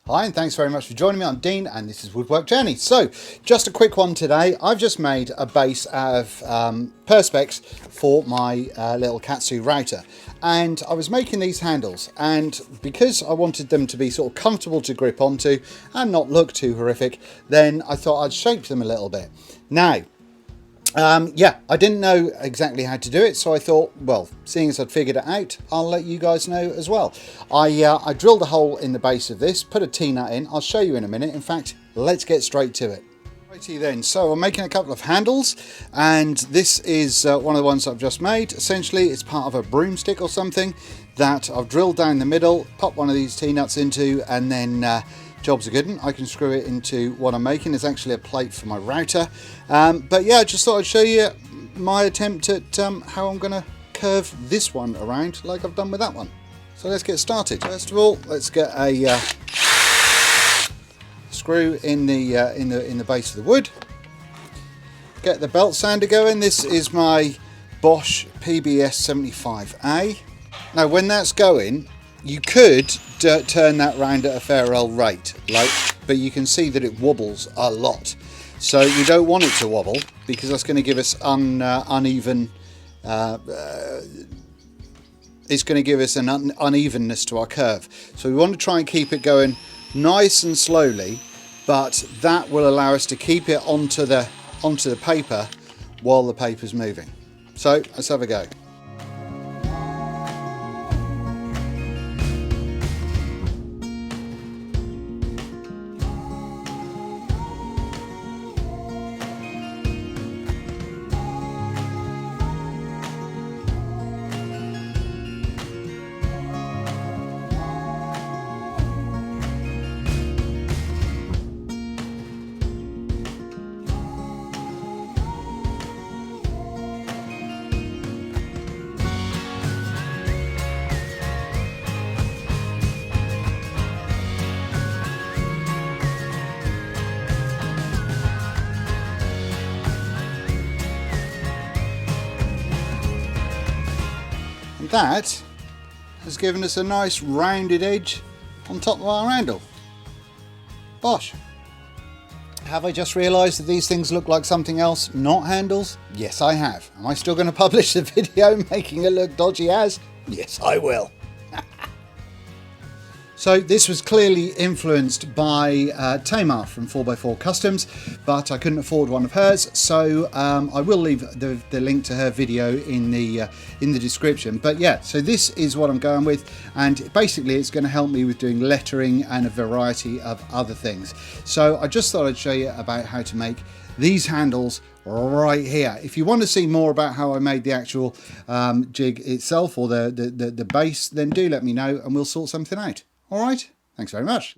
Hi, and thanks very much for joining me. I'm Dean, and this is Woodwork Journey. So, just a quick one today. I've just made a base out of Perspex for my little Katsu router. And I was making these handles, and because I wanted them to be sort of comfortable to grip onto and not look too horrific, then I thought I'd shape them a little bit. Now, I didn't know exactly how to do it, so I thought, well, seeing as I'd figured it out, I'll let you guys know as well. I drilled a hole in the base of this, put a T-nut in. I'll show you in a minute. In fact, let's get straight to it. Righty then, so I'm making a couple of handles, and this is one of the ones I've just made. Essentially, it's part of a broomstick or something that I've drilled down the middle, pop one of these T-nuts into, and then job's a good one. I can screw it into what I'm making. There's actually a plate for my router. But yeah, I just thought I'd show you my attempt at how I'm going to curve this one around like I've done with that one. So let's get started. First of all, let's get a screw in the base of the wood. Get the belt sander going. This is my Bosch PBS 75A. Now when that's going, you could turn that round at a fair old rate, but you can see that it wobbles a lot. So you don't want it to wobble, because that's going to give us uneven. It's going to give us an unevenness to our curve. So we want to try and keep it going nice and slowly, but that will allow us to keep it onto the paper while the paper's moving. So let's have a go. That has given us a nice rounded edge on top of our handle. Bosh! Have I just realised that these things look like something else, not handles? Yes, I have. Am I still going to publish the video making it look dodgy as? Yes, I will. So this was clearly influenced by Tamar from 4x4 Customs, but I couldn't afford one of hers, so I will leave the link to her video in the description. But yeah, so this is what I'm going with, and basically it's going to help me with doing lettering and a variety of other things. So I just thought I'd show you about how to make these handles right here. If you want to see more about how I made the actual jig itself, or the base, then do let me know and we'll sort something out. All right, thanks very much.